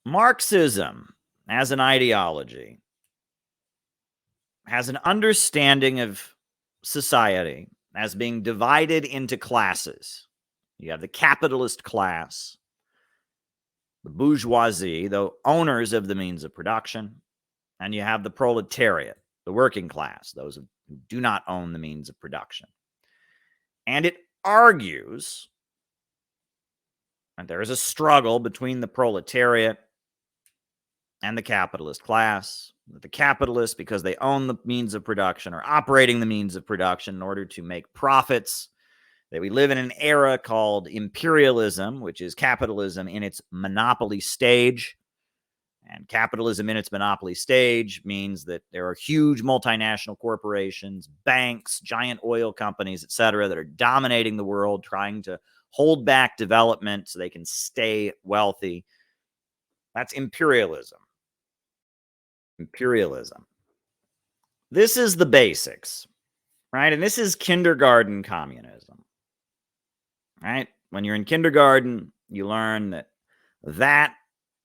Marxism, as an ideology, has an understanding of society as being divided into classes. You have the capitalist class, the bourgeoisie, the owners of the means of production, and you have the proletariat, the working class, those who do not own the means of production. And it argues that there is a struggle between the proletariat and the capitalist class. The capitalists, because they own the means of production, are operating the means of production in order to make profits. That we live in an era called imperialism, which is capitalism in its monopoly stage. And capitalism in its monopoly stage means that there are huge multinational corporations, banks, giant oil companies, etc., that are dominating the world, trying to hold back development so they can stay wealthy. That's imperialism. Imperialism. This is the basics, right? And this is kindergarten communism, right? When you're in kindergarten, you learn that that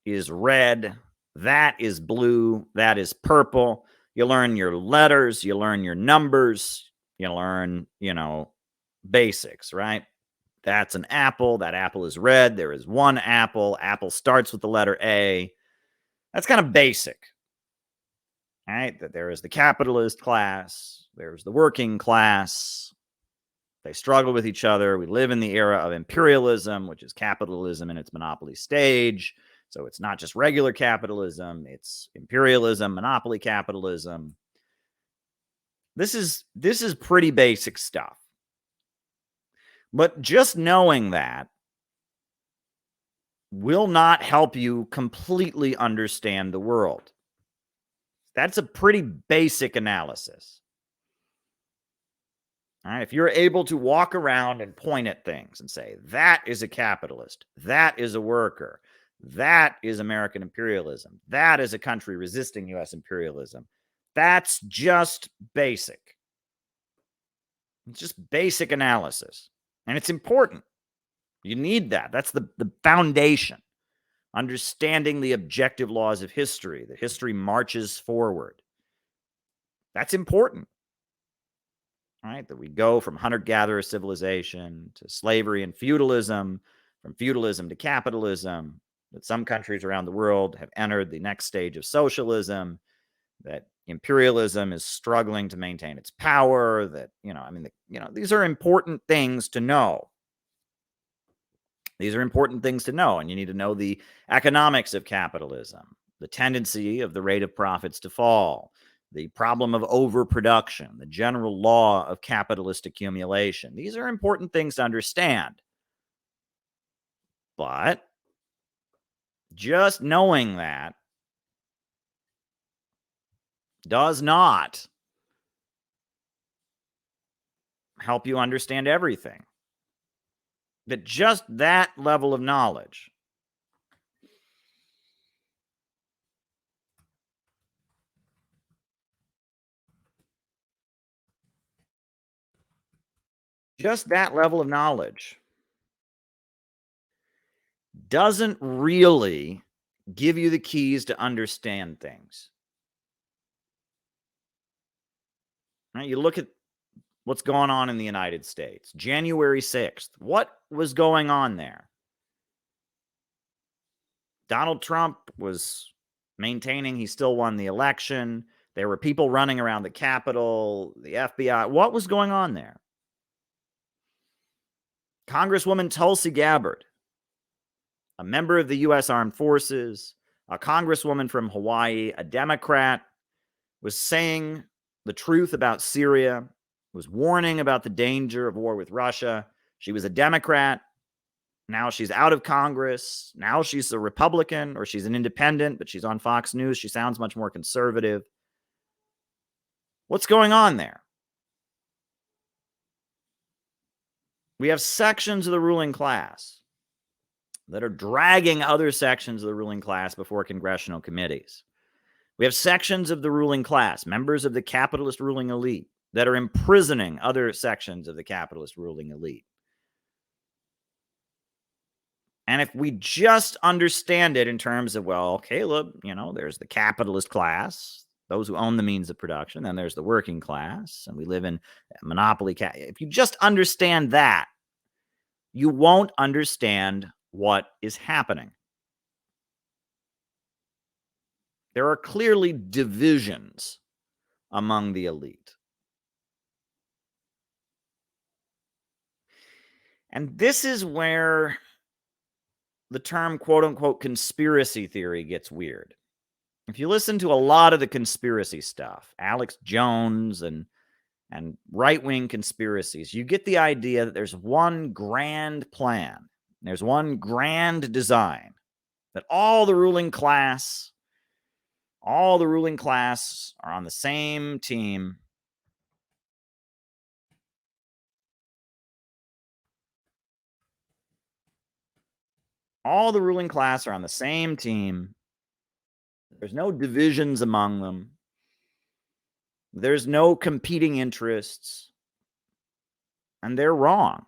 is red, that is blue, that is purple. You learn your letters, you learn your numbers, you learn, basics, right? That's an apple. That apple is red. There is one apple. Apple starts with the letter A. That's kind of basic. All right, that there is the capitalist class, there's the working class. They struggle with each other. We live in the era of imperialism, which is capitalism in its monopoly stage. So it's not just regular capitalism, it's imperialism, monopoly capitalism. This is pretty basic stuff. But just knowing that will not help you completely understand the world. That's a pretty basic analysis. All right, if you're able to walk around and point at things and say, that is a capitalist, that is a worker, that is American imperialism, that is a country resisting U.S. imperialism, that's just basic. It's just basic analysis. And it's important. You need that. That's the foundation. Understanding the objective laws of history, that history marches forward. That's important. All right, that we go from hunter-gatherer civilization to slavery and feudalism, from feudalism to capitalism, that some countries around the world have entered the next stage of socialism, that imperialism is struggling to maintain its power, that, these are important things to know. These are important things to know, and you need to know the economics of capitalism, the tendency of the rate of profits to fall, the problem of overproduction, the general law of capitalist accumulation. These are important things to understand. But just knowing that does not help you understand everything. That just that level of knowledge doesn't really give you the keys to understand things. Right? You look at what's going on in the United States. January 6th. What was going on there? Donald Trump was maintaining he still won the election. There were people running around the Capitol, the FBI. What was going on there? Congresswoman Tulsi Gabbard, a member of the U.S. Armed Forces, a congresswoman from Hawaii, a Democrat, was saying the truth about Syria, was warning about the danger of war with Russia. She was a Democrat. Now she's out of Congress. Now she's a Republican, or she's an independent, but she's on Fox News. She sounds much more conservative. What's going on there? We have sections of the ruling class that are dragging other sections of the ruling class before congressional committees. We have sections of the ruling class, members of the capitalist ruling elite, that are imprisoning other sections of the capitalist ruling elite. And if we just understand it in terms of, well, Caleb, there's the capitalist class, those who own the means of production, then there's the working class, and we live in a monopoly. If you just understand that, you won't understand what is happening. There are clearly divisions among the elite. And this is where the term quote unquote conspiracy theory gets weird. If you listen to a lot of the conspiracy stuff, Alex Jones and right-wing conspiracies, you get the idea that there's one grand plan. There's one grand design that all the ruling class are on the same team. All the ruling class are on the same team. There's no divisions among them. There's no competing interests. And they're wrong.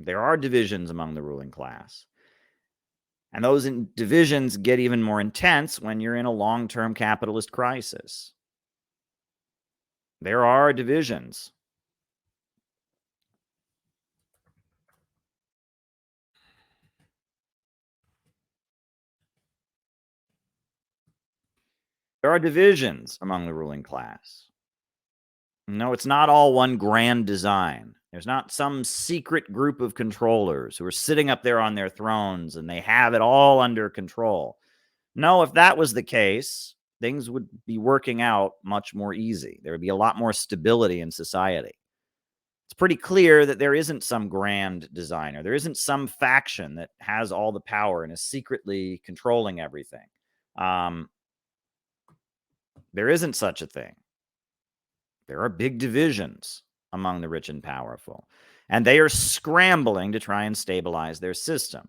There are divisions among the ruling class. And those divisions get even more intense when you're in a long-term capitalist crisis. There are divisions. There are divisions among the ruling class. No, it's not all one grand design. There's not some secret group of controllers who are sitting up there on their thrones and they have it all under control. No, if that was the case, things would be working out much more easy. There would be a lot more stability in society. It's pretty clear that there isn't some grand designer. There isn't some faction that has all the power and is secretly controlling everything. There isn't such a thing. There are big divisions among the rich and powerful, and they are scrambling to try and stabilize their system.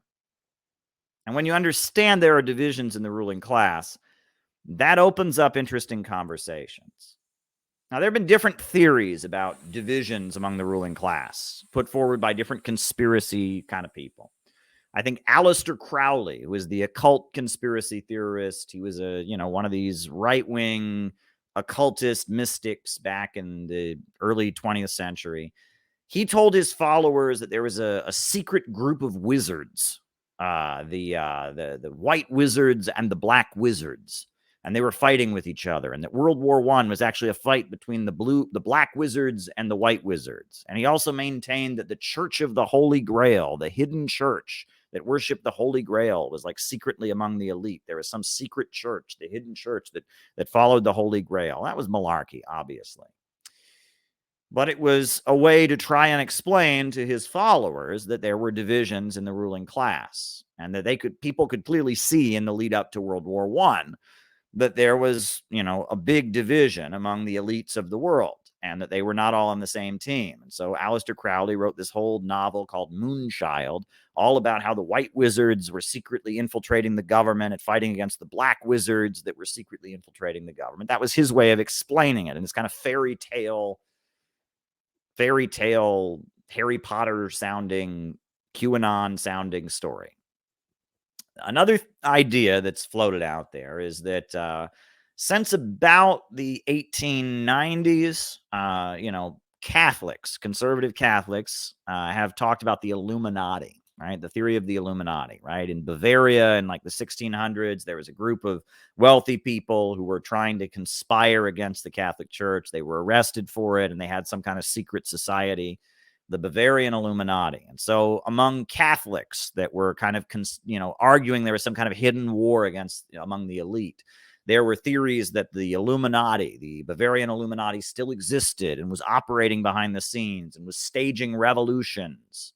And when you understand there are divisions in the ruling class, that opens up interesting conversations. Now, there have been different theories about divisions among the ruling class put forward by different conspiracy kind of people. I think Aleister Crowley, who is the occult conspiracy theorist, he was one of these right-wing occultist mystics back in the early 20th century. He told his followers that there was a secret group of wizards, the white wizards and the black wizards, and they were fighting with each other, and that World War I was actually a fight between the black wizards and the white wizards. And he also maintained that the Church of the Holy Grail, the hidden church that worshiped the Holy Grail, was like secretly among the elite. There was some secret church, the hidden church that followed the Holy Grail. That was malarkey, obviously. But it was a way to try and explain to his followers that there were divisions in the ruling class, and that people could clearly see in the lead up to World War I that there was, a big division among the elites of the world, and that they were not all on the same team. And so Aleister Crowley wrote this whole novel called Moonchild, all about how the white wizards were secretly infiltrating the government and fighting against the black wizards that were secretly infiltrating the government. That was his way of explaining it in this kind of fairy tale, Harry Potter sounding, QAnon sounding story. Another idea that's floated out there is that since about the 1890s, Catholics, conservative Catholics, have talked about the Illuminati, right? The theory of the Illuminati, right? In Bavaria in like the 1600s, there was a group of wealthy people who were trying to conspire against the Catholic Church. They were arrested for it, and they had some kind of secret society, the Bavarian Illuminati. And so among Catholics that were kind of, arguing there was some kind of hidden war among the elite, there were theories that the Illuminati, the Bavarian Illuminati, still existed and was operating behind the scenes and was staging revolutions,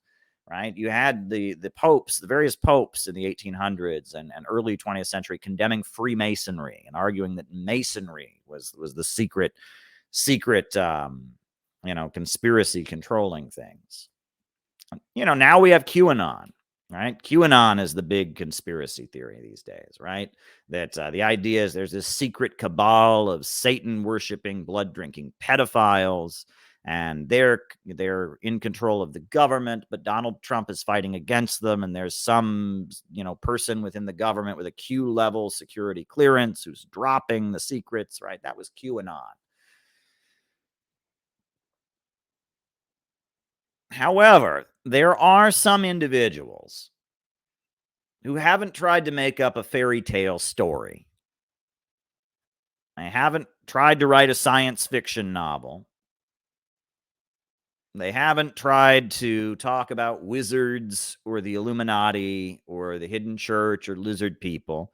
right? You had the popes, the various popes in the 1800s and early 20th century condemning Freemasonry and arguing that Masonry was the secret conspiracy controlling things. Now we have QAnon, right? QAnon is the big conspiracy theory these days, right? That the idea is there's this secret cabal of Satan worshiping, blood drinking pedophiles, and they're in control of the government, but Donald Trump is fighting against them, and there's some person within the government with a Q level security clearance who's dropping the secrets, right? That was QAnon. However, there are some individuals who haven't tried to make up a fairy tale story. They haven't tried to write a science fiction novel. They haven't tried to talk about wizards or the Illuminati or the hidden church or lizard people,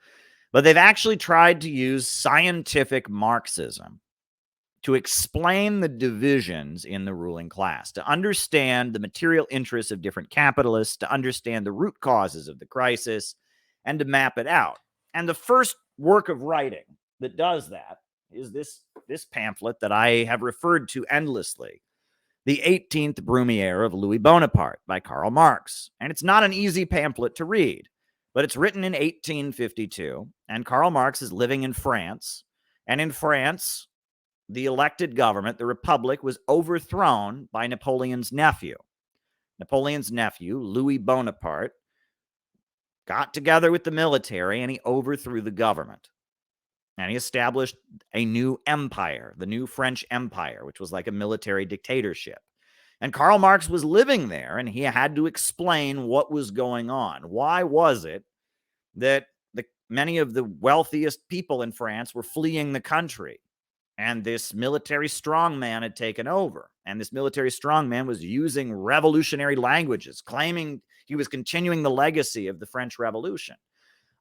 but they've actually tried to use scientific Marxism to explain the divisions in the ruling class, to understand the material interests of different capitalists, to understand the root causes of the crisis, and to map it out. And the first work of writing that does that is this pamphlet that I have referred to endlessly, The 18th Brumaire of Louis Bonaparte by Karl Marx. And it's not an easy pamphlet to read, but it's written in 1852, and Karl Marx is living in France. And in France, the elected government, the Republic, was overthrown by Napoleon's nephew. Napoleon's nephew, Louis Bonaparte, got together with the military and he overthrew the government. And he established a new empire, the new French Empire, which was like a military dictatorship. And Karl Marx was living there, and he had to explain what was going on. Why was it that many of the wealthiest people in France were fleeing the country? And this military strongman had taken over. And this military strongman was using revolutionary languages, claiming he was continuing the legacy of the French Revolution.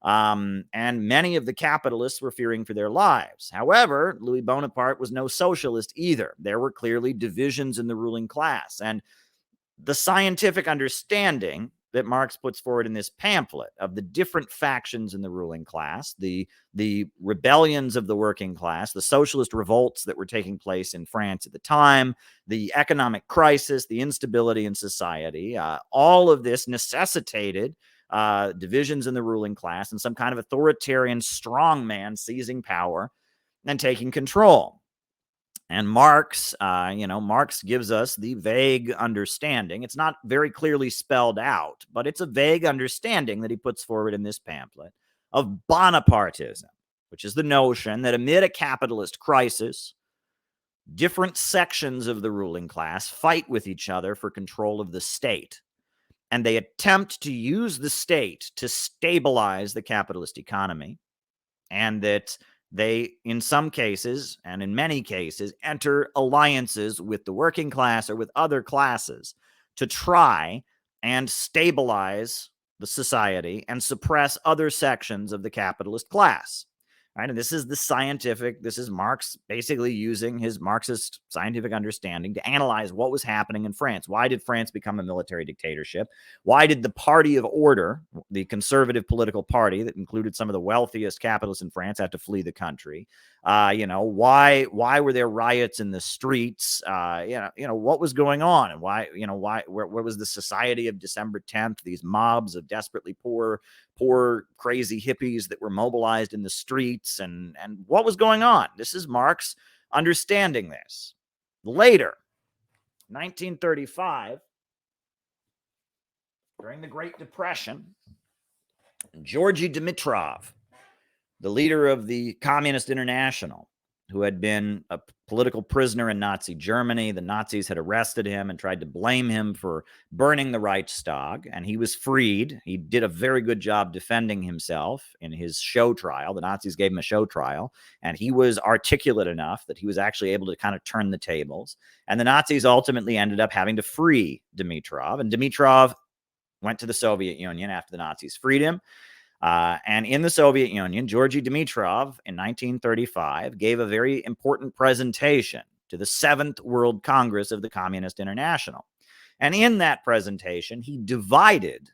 And many of the capitalists were fearing for their lives. However, Louis Bonaparte was no socialist either. There were clearly divisions in the ruling class. And the scientific understanding that Marx puts forward in this pamphlet of the different factions in the ruling class, the rebellions of the working class, the socialist revolts that were taking place in France at the time, the economic crisis, the instability in society, all of this necessitated divisions in the ruling class and some kind of authoritarian strongman seizing power and taking control. And Marx, Marx gives us the vague understanding. It's not very clearly spelled out, but it's a vague understanding that he puts forward in this pamphlet of Bonapartism, which is the notion that amid a capitalist crisis, different sections of the ruling class fight with each other for control of the state. And they attempt to use the state to stabilize the capitalist economy, and that they, in some cases, and in many cases, enter alliances with the working class or with other classes to try and stabilize the society and suppress other sections of the capitalist class. Right? And this is Marx basically using his Marxist scientific understanding to analyze what was happening in France. Why did France become a military dictatorship? Why did the Party of Order, the conservative political party that included some of the wealthiest capitalists in France, have to flee the country? Why were there riots in the streets? What was going on? And where was the Society of December 10th, these mobs of desperately poor, crazy hippies that were mobilized in the streets, and what was going on? This is Marx understanding this. Later, 1935, during the Great Depression, Georgy Dimitrov, the leader of the Communist International, who had been a political prisoner in Nazi Germany. The Nazis had arrested him and tried to blame him for burning the Reichstag, and he was freed. He did a very good job defending himself in his show trial. The Nazis gave him a show trial, and he was articulate enough that he was actually able to kind of turn the tables. And the Nazis ultimately ended up having to free Dimitrov, and Dimitrov went to the Soviet Union after the Nazis freed him. And in the Soviet Union, Georgy Dimitrov in 1935 gave a very important presentation to the 7th World Congress of the Communist International. And in that presentation, he divided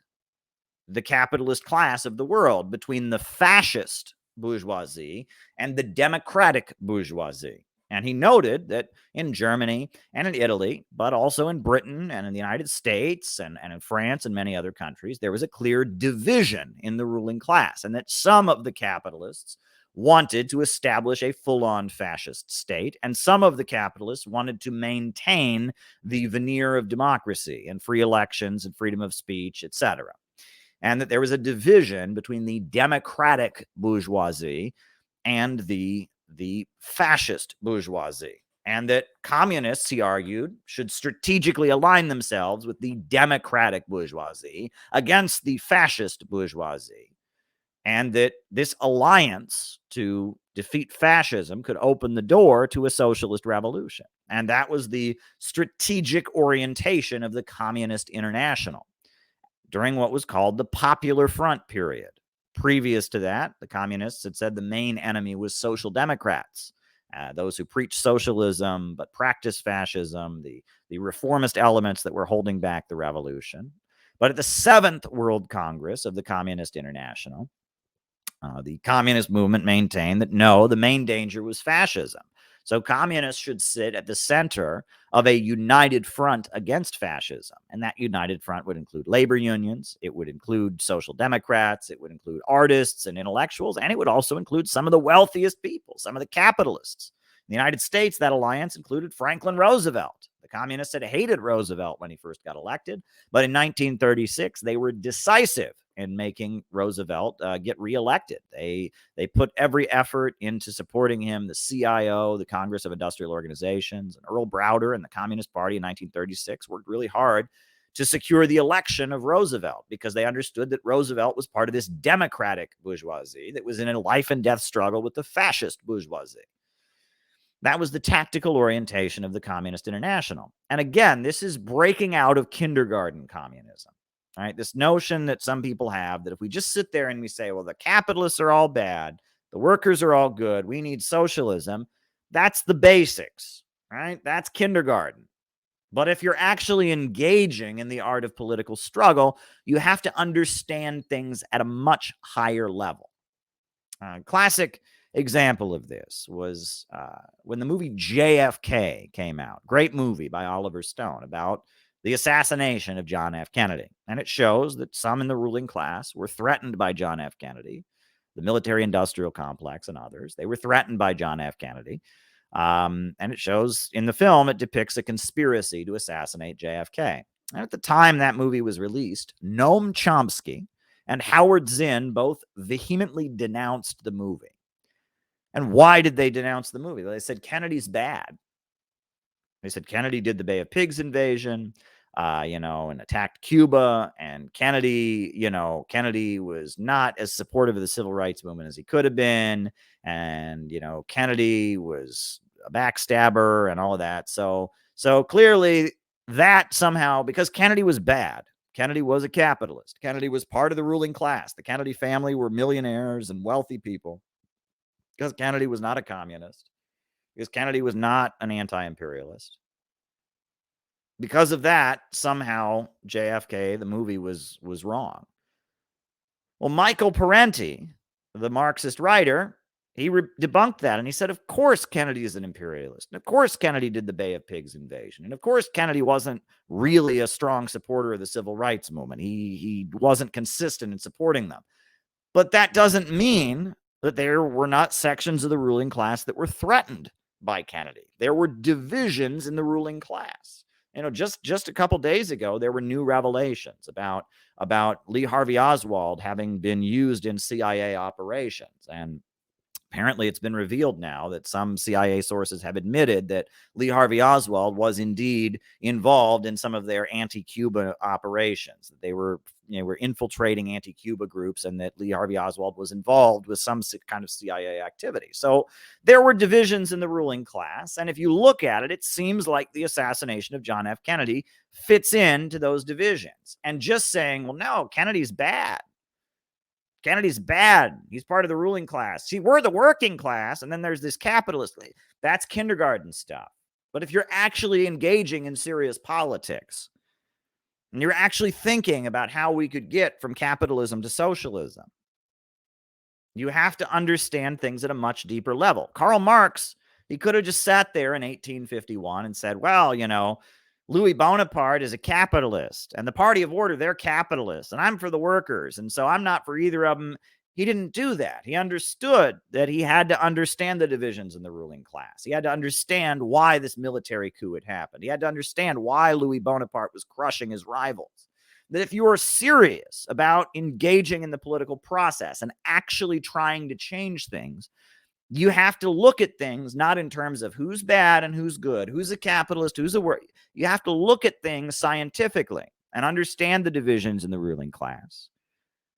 the capitalist class of the world between the fascist bourgeoisie and the democratic bourgeoisie. And he noted that in Germany and in Italy, but also in Britain and in the United States and in France and many other countries, there was a clear division in the ruling class, and that some of the capitalists wanted to establish a full-on fascist state, and some of the capitalists wanted to maintain the veneer of democracy and free elections and freedom of speech, etc. And that there was a division between the democratic bourgeoisie and the fascist bourgeoisie, and that communists, he argued, should strategically align themselves with the democratic bourgeoisie against the fascist bourgeoisie, and that this alliance to defeat fascism could open the door to a socialist revolution. And that was the strategic orientation of the Communist International during what was called the Popular Front period. Previous to that, the communists had said the main enemy was social democrats, those who preach socialism but practice fascism, the reformist elements that were holding back the revolution. But at the 7th World Congress of the Communist International, the communist movement maintained that no, the main danger was fascism. So communists should sit at the center of a united front against fascism. And that united front would include labor unions, it would include social democrats, it would include artists and intellectuals, and it would also include some of the wealthiest people, some of the capitalists. In the United States, that alliance included Franklin Roosevelt. The communists had hated Roosevelt when he first got elected, but in 1936, they were decisive in making Roosevelt get reelected. They put every effort into supporting him. The CIO, the Congress of Industrial Organizations, and Earl Browder and the Communist Party in 1936 worked really hard to secure the election of Roosevelt because they understood that Roosevelt was part of this democratic bourgeoisie that was in a life and death struggle with the fascist bourgeoisie. That was the tactical orientation of the Communist International. And again, this is breaking out of kindergarten communism. All right, this notion that some people have that if we just sit there and we say, well, the capitalists are all bad, the workers are all good, we need socialism, that's the basics, right? That's kindergarten. But if you're actually engaging in the art of political struggle, you have to understand things at a much higher level. Classic example of this was when the movie JFK came out. Great movie by Oliver Stone about the assassination of John F. Kennedy. And it shows that some in the ruling class were threatened by John F. Kennedy, the military-industrial complex and others. They were threatened by John F. Kennedy. And it shows in the film, it depicts a conspiracy to assassinate JFK. And at the time that movie was released, Noam Chomsky and Howard Zinn both vehemently denounced the movie. And why did they denounce the movie? They said Kennedy's bad. They said Kennedy did the Bay of Pigs invasion, and attacked Cuba. And Kennedy, Kennedy was not as supportive of the civil rights movement as he could have been. And, Kennedy was a backstabber and all of that. So clearly that somehow, because Kennedy was bad, Kennedy was a capitalist. Kennedy was part of the ruling class. The Kennedy family were millionaires and wealthy people. Because Kennedy was not a communist. Because Kennedy was not an anti-imperialist. Because of that, somehow JFK, the movie, was wrong. Well, Michael Parenti, the Marxist writer, he debunked that. And he said, of course Kennedy is an imperialist. And of course Kennedy did the Bay of Pigs invasion. And of course Kennedy wasn't really a strong supporter of the civil rights movement. He wasn't consistent in supporting them. But that doesn't mean that there were not sections of the ruling class that were threatened by Kennedy. There were divisions in the ruling class. Just a couple days ago, there were new revelations about Lee Harvey Oswald having been used in CIA operations. And apparently it's been revealed now that some CIA sources have admitted that Lee Harvey Oswald was indeed involved in some of their anti-Cuba operations. They were infiltrating anti-Cuba groups, and that Lee Harvey Oswald was involved with some kind of CIA activity. So there were divisions in the ruling class. And if you look at it, it seems like the assassination of John F. Kennedy fits into those divisions. And just saying, well, no, Kennedy's bad. Kennedy's bad. He's part of the ruling class. See, we're the working class, and then there's this capitalist. That's kindergarten stuff. But if you're actually engaging in serious politics, and you're actually thinking about how we could get from capitalism to socialism, you have to understand things at a much deeper level. Karl Marx, he could have just sat there in 1851 and said, well, Louis Bonaparte is a capitalist, and the Party of Order, they're capitalists, and I'm for the workers, and so I'm not for either of them. He didn't do that. He understood that he had to understand the divisions in the ruling class. He had to understand why this military coup had happened. He had to understand why Louis Bonaparte was crushing his rivals. That if you are serious about engaging in the political process and actually trying to change things, you have to look at things not in terms of who's bad and who's good, who's a capitalist, who's a worker. You have to look at things scientifically and understand the divisions in the ruling class,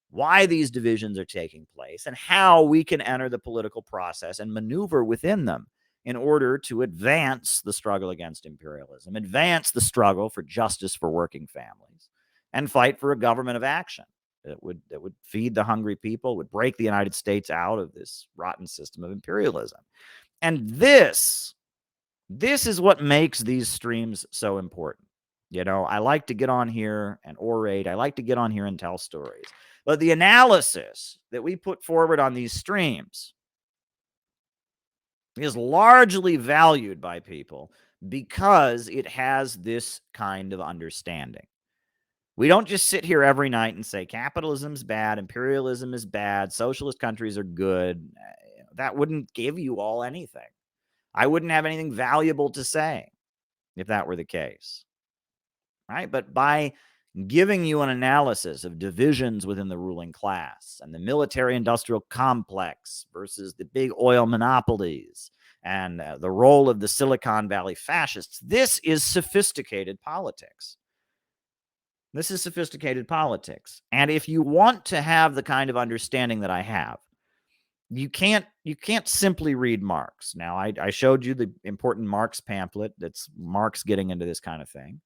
why these divisions are taking place, and how we can enter the political process and maneuver within them in order to advance the struggle against imperialism, advance the struggle for justice for working families, and fight for a government of action that would feed the hungry people, would break the United States out of this rotten system of imperialism. And this is what makes these streams so important. You know, I like to get on here and orate. I like to get on here and tell stories. But the analysis that we put forward on these streams is largely valued by people because it has this kind of understanding. We don't just sit here every night and say capitalism's bad, imperialism is bad, socialist countries are good. That wouldn't give you all anything. I wouldn't have anything valuable to say if that were the case, right? But by giving you an analysis of divisions within the ruling class and the military-industrial complex versus the big oil monopolies and the role of the Silicon Valley fascists, this is sophisticated politics. This is sophisticated politics. And if you want to have the kind of understanding that I have, you can't simply read Marx. Now, I showed you the important Marx pamphlet. That's Marx getting into this kind of thing.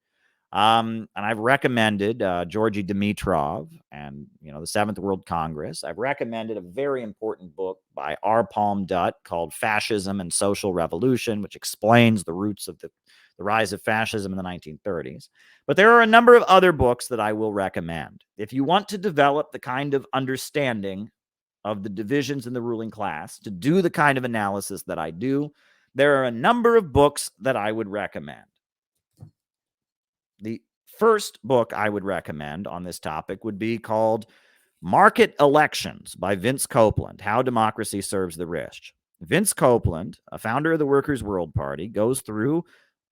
And I've recommended Georgy Dimitrov and, the Seventh World Congress. I've recommended a very important book by R. Palm Dutt called Fascism and Social Revolution, which explains the roots of the rise of fascism in the 1930s. But there are a number of other books that I will recommend. If you want to develop the kind of understanding of the divisions in the ruling class, to do the kind of analysis that I do, there are a number of books that I would recommend. The first book I would recommend on this topic would be called Market Elections by Vince Copeland, How Democracy Serves the Rich. Vince Copeland, a founder of the Workers' World Party, goes through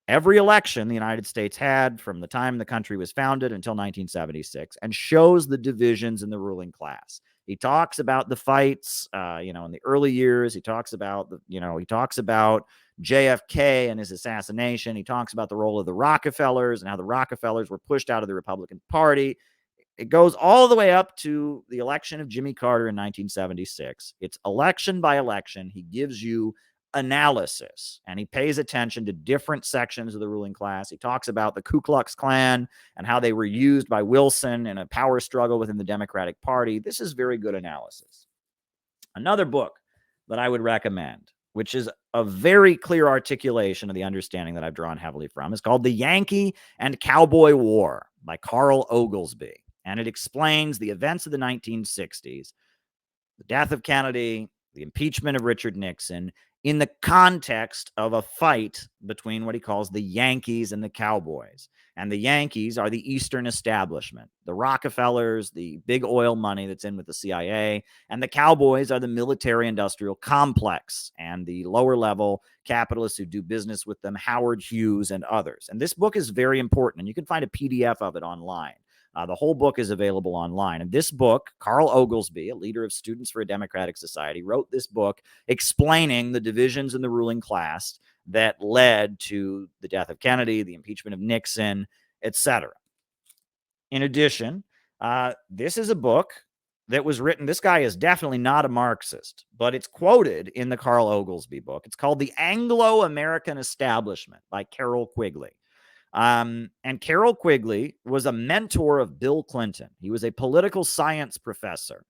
every election the United States had from the time the country was founded until 1976 and shows the divisions in the ruling class. He talks about the fights, in the early years. He talks about JFK and his assassination. He talks about the role of the Rockefellers and how the Rockefellers were pushed out of the Republican Party. It goes all the way up to the election of Jimmy Carter in 1976. It's election by election. He gives you analysis, and he pays attention to different sections of the ruling class. He talks about the Ku Klux Klan and how they were used by Wilson in a power struggle within the Democratic Party. This is very good analysis. Another book that I would recommend, which is a very clear articulation of the understanding that I've drawn heavily from, is called The Yankee and Cowboy War by Carl Oglesby. And it explains the events of the 1960s, the death of Kennedy, the impeachment of Richard Nixon, in the context of a fight between what he calls the Yankees and the Cowboys. And the Yankees are the Eastern establishment, the Rockefellers, the big oil money that's in with the CIA, and the Cowboys are the military-industrial complex and the lower-level capitalists who do business with them, Howard Hughes and others. And this book is very important, and you can find a PDF of it online. The whole book is available online. And this book, Carl Oglesby, a leader of Students for a Democratic Society, wrote this book explaining the divisions in the ruling class that led to the death of Kennedy, the impeachment of Nixon, etc. In addition, this is a book that was written. This guy is definitely not a Marxist, but it's quoted in the Carl Oglesby book. It's called The Anglo-American Establishment by Carroll Quigley. And Carroll Quigley was a mentor of Bill Clinton. He was a political science professor.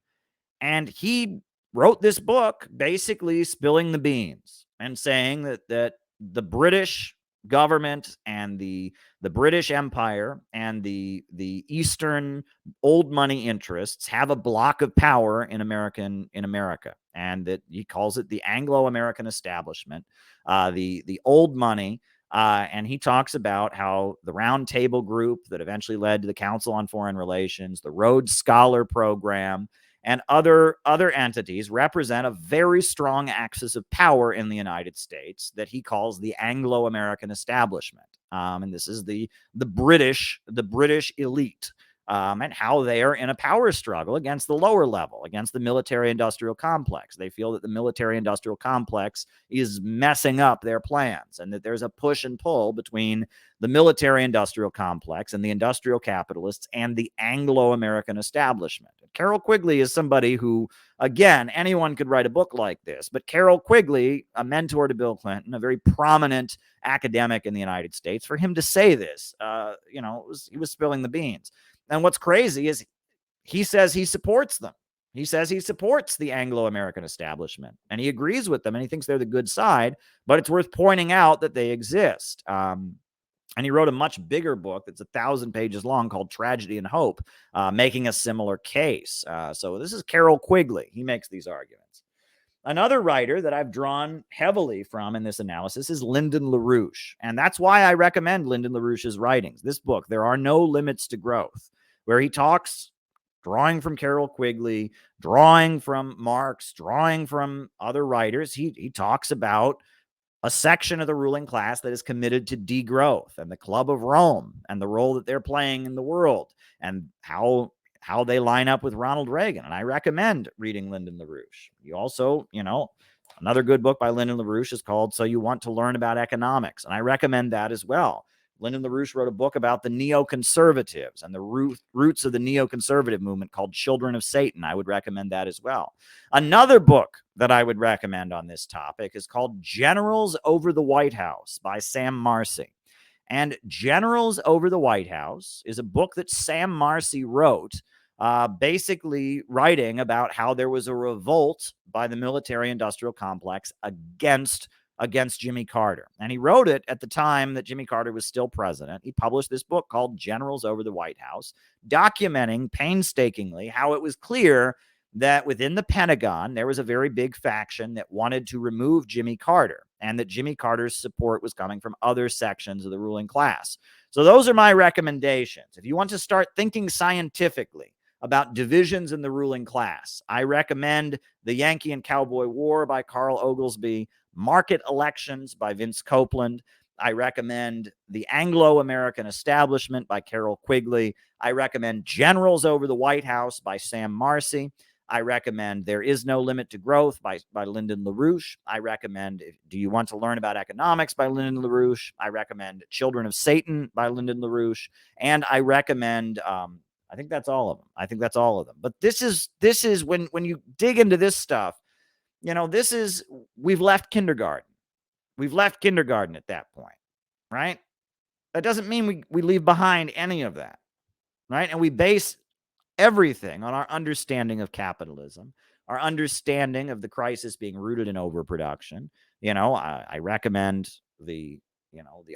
And he wrote this book basically spilling the beans and saying that the British government and the British Empire and the Eastern old money interests have a block of power in America. And that he calls it the Anglo-American establishment, the old money. And he talks about how the Round Table Group that eventually led to the Council on Foreign Relations, the Rhodes Scholar Program, and other entities represent a very strong axis of power in the United States that he calls the Anglo-American establishment. And this is the British elite. And how they are in a power struggle against the lower level, against the military-industrial complex. They feel that the military-industrial complex is messing up their plans, and that there's a push and pull between the military-industrial complex and the industrial capitalists and the Anglo-American establishment. Carroll Quigley is somebody who, again, anyone could write a book like this, but Carroll Quigley, a mentor to Bill Clinton, a very prominent academic in the United States, for him to say this, he was spilling the beans. And what's crazy is he says he supports them. He says he supports the Anglo-American establishment, and he agrees with them, and he thinks they're the good side, but it's worth pointing out that they exist. And he wrote a much bigger book that's 1,000 pages long called Tragedy and Hope, making a similar case. So this is Carroll Quigley. He makes these arguments. Another writer that I've drawn heavily from in this analysis is Lyndon LaRouche, and that's why I recommend Lyndon LaRouche's writings. This book, There Are No Limits to Growth, where he talks, drawing from Carroll Quigley, drawing from Marx, drawing from other writers, he talks about a section of the ruling class that is committed to degrowth, and the Club of Rome, and the role that they're playing in the world, and how they line up with Ronald Reagan. And I recommend reading Lyndon LaRouche. You also, another good book by Lyndon LaRouche is called So You Want to Learn About Economics, and I recommend that as well. Lyndon LaRouche wrote a book about the neoconservatives and the roots of the neoconservative movement called Children of Satan. I would recommend that as well. Another book that I would recommend on this topic is called Generals Over the White House by Sam Marcy. And Generals Over the White House is a book that Sam Marcy wrote, basically writing about how there was a revolt by the military-industrial complex against Jimmy Carter. And he wrote it at the time that Jimmy Carter was still president. He published this book called Generals Over the White House, documenting painstakingly how it was clear that within the Pentagon, there was a very big faction that wanted to remove Jimmy Carter, and that Jimmy Carter's support was coming from other sections of the ruling class. So those are my recommendations. If you want to start thinking scientifically about divisions in the ruling class, I recommend The Yankee and Cowboy War by Carl Oglesby, Market Elections by Vince Copeland. I recommend The Anglo-American Establishment by Carroll Quigley. I recommend Generals Over the White House by Sam Marcy. I recommend There Is No Limit to Growth by Lyndon LaRouche. I recommend Do You Want to Learn About Economics by Lyndon LaRouche. I recommend Children of Satan by Lyndon LaRouche. And I recommend, I think that's all of them. But this is when you dig into this stuff, we've left kindergarten. We've left kindergarten at that point, right? That doesn't mean we leave behind any of that, right? And we base everything on our understanding of capitalism, our understanding of the crisis being rooted in overproduction. I recommend the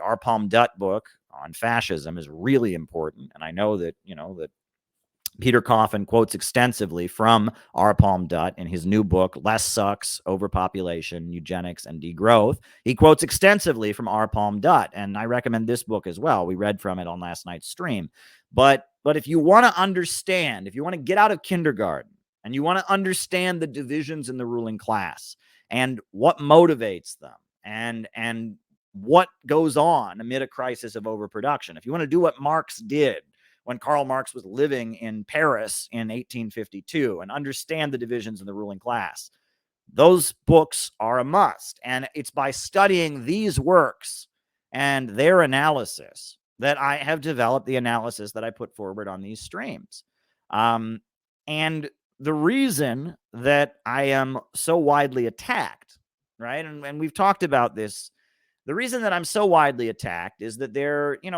Arpalm Dutt book on fascism is really important. And I know that, that Peter Coffin quotes extensively from Arpalm Dutt in his new book, Less Sucks, Overpopulation, Eugenics, and Degrowth. He quotes extensively from Arpalm Dutt, and I recommend this book as well. We read from it on last night's stream. But if you want to understand, if you want to get out of kindergarten, and you want to understand the divisions in the ruling class, and what motivates them, and what goes on amid a crisis of overproduction, if you want to do what Marx did when Karl Marx was living in Paris in 1852 and understand the divisions in the ruling class, those books are a must. And it's by studying these works and their analysis that I have developed the analysis that I put forward on these streams. And the reason that I am so widely attacked, right? And we've talked about this. The reason that I'm so widely attacked is that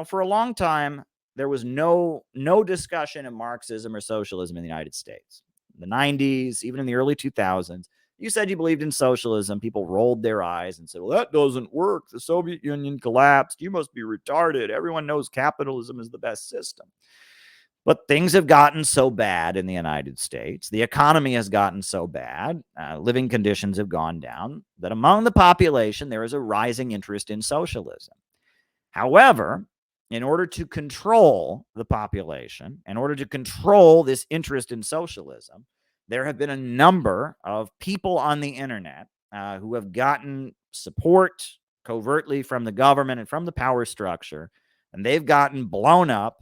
for a long time, there was no discussion of Marxism or socialism in the United States. In the 90s, even in the early 2000s, you said you believed in socialism. People rolled their eyes and said, well, that doesn't work. The Soviet Union collapsed. You must be retarded. Everyone knows capitalism is the best system. But things have gotten so bad in the United States. The economy has gotten so bad. Living conditions have gone down that among the population, there is a rising interest in socialism. However, in order to control the population, in order to control this interest in socialism, there have been a number of people on the internet who have gotten support covertly from the government and from the power structure, and they've gotten blown up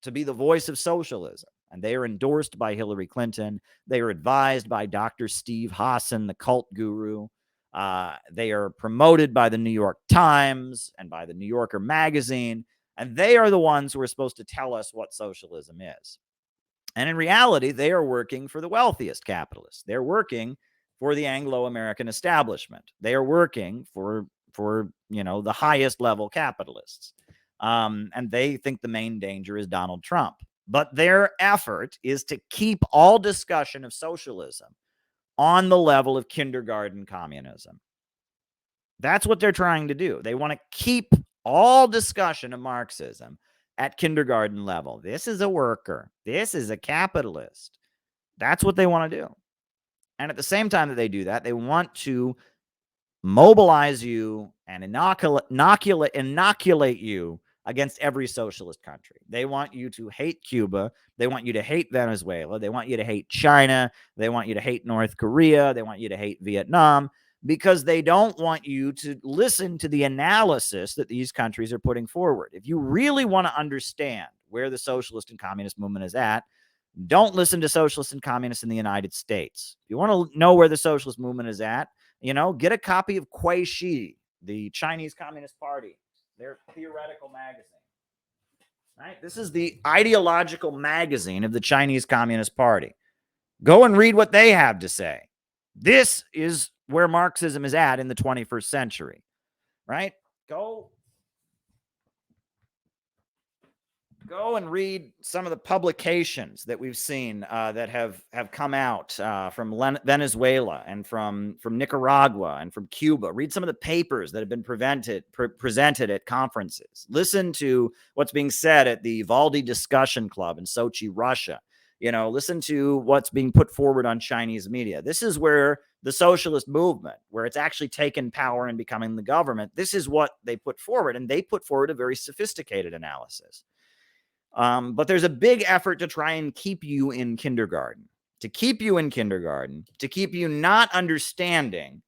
to be the voice of socialism. And they are endorsed by Hillary Clinton. They are advised by Dr. Steve Hassan, the cult guru. They are promoted by the New York Times and by the New Yorker magazine. And they are the ones who are supposed to tell us what socialism is. And in reality, they are working for the wealthiest capitalists. They're working for the Anglo-American establishment. They are working for the highest level capitalists. And they think the main danger is Donald Trump. But their effort is to keep all discussion of socialism on the level of kindergarten communism. That's what they're trying to do. They want to keep all discussion of Marxism at kindergarten level. This is a worker. This is a capitalist. That's what they want to do. And at the same time that they do that, they want to mobilize you and inoculate you against every socialist country. They want you to hate Cuba. They want you to hate Venezuela. They want you to hate China. They want you to hate North Korea. They want you to hate Vietnam, because they don't want you to listen to the analysis that these countries are putting forward. If you really want to understand where the socialist and communist movement is at, don't listen to socialists and communists in the United States. If you want to know where the socialist movement is at, get a copy of Kuei Shi, the Chinese Communist Party, their theoretical magazine. Right? This is the ideological magazine of the Chinese Communist Party. Go and read what they have to say. This is where Marxism is at in the 21st century, right? Go and read some of the publications that we've seen that have come out from Venezuela and from Nicaragua and from Cuba. Read some of the papers that have been presented at conferences. Listen to what's being said at the Valdi Discussion Club in Sochi, Russia. Listen to what's being put forward on Chinese media. This is where the socialist movement, where it's actually taken power and becoming the government, this is what they put forward. And they put forward a very sophisticated analysis. But there's a big effort to try and keep you in kindergarten, to keep you not understanding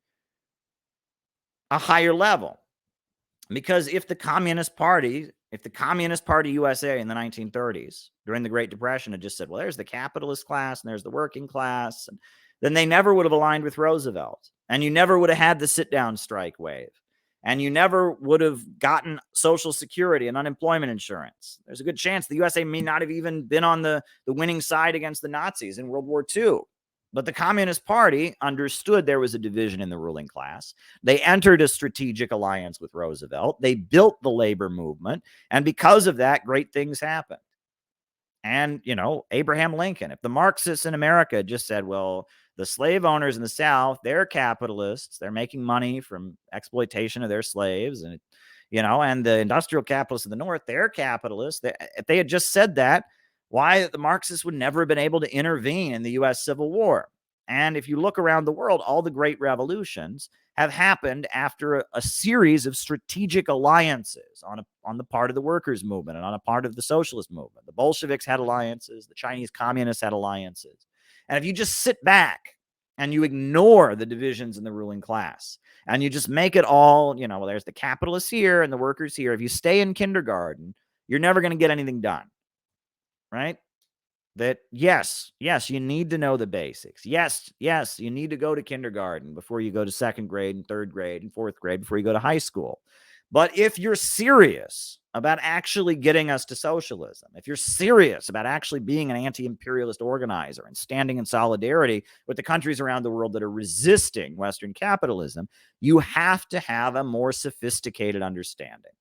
a higher level. Because if the Communist Party USA in the 1930s, during the Great Depression, had just said, well, there's the capitalist class and there's the working class, and then they never would have aligned with Roosevelt. And you never would have had the sit-down strike wave. And you never would have gotten Social Security and unemployment insurance. There's a good chance the USA may not have even been on the winning side against the Nazis in World War II. But the Communist Party understood there was a division in the ruling class. They entered a strategic alliance with Roosevelt. They built the labor movement. And because of that, great things happened. And, Abraham Lincoln, if the Marxists in America just said, well, the slave owners in the South, they're capitalists. They're making money from exploitation of their slaves. And, and the industrial capitalists in the North, they're capitalists. If they had just said that, why the Marxists would never have been able to intervene in the U.S. Civil War. And if you look around the world, all the great revolutions have happened after a series of strategic alliances on the part of the workers' movement and on a part of the socialist movement. The Bolsheviks had alliances. The Chinese communists had alliances. And if you just sit back and you ignore the divisions in the ruling class and you just make it all, well, there's the capitalists here and the workers here. If you stay in kindergarten, you're never going to get anything done, right? That yes, you need to know the basics. Yes, you need to go to kindergarten before you go to second grade and third grade and fourth grade before you go to high school. But if you're serious about actually getting us to socialism, if you're serious about actually being an anti-imperialist organizer and standing in solidarity with the countries around the world that are resisting Western capitalism, you have to have a more sophisticated understanding.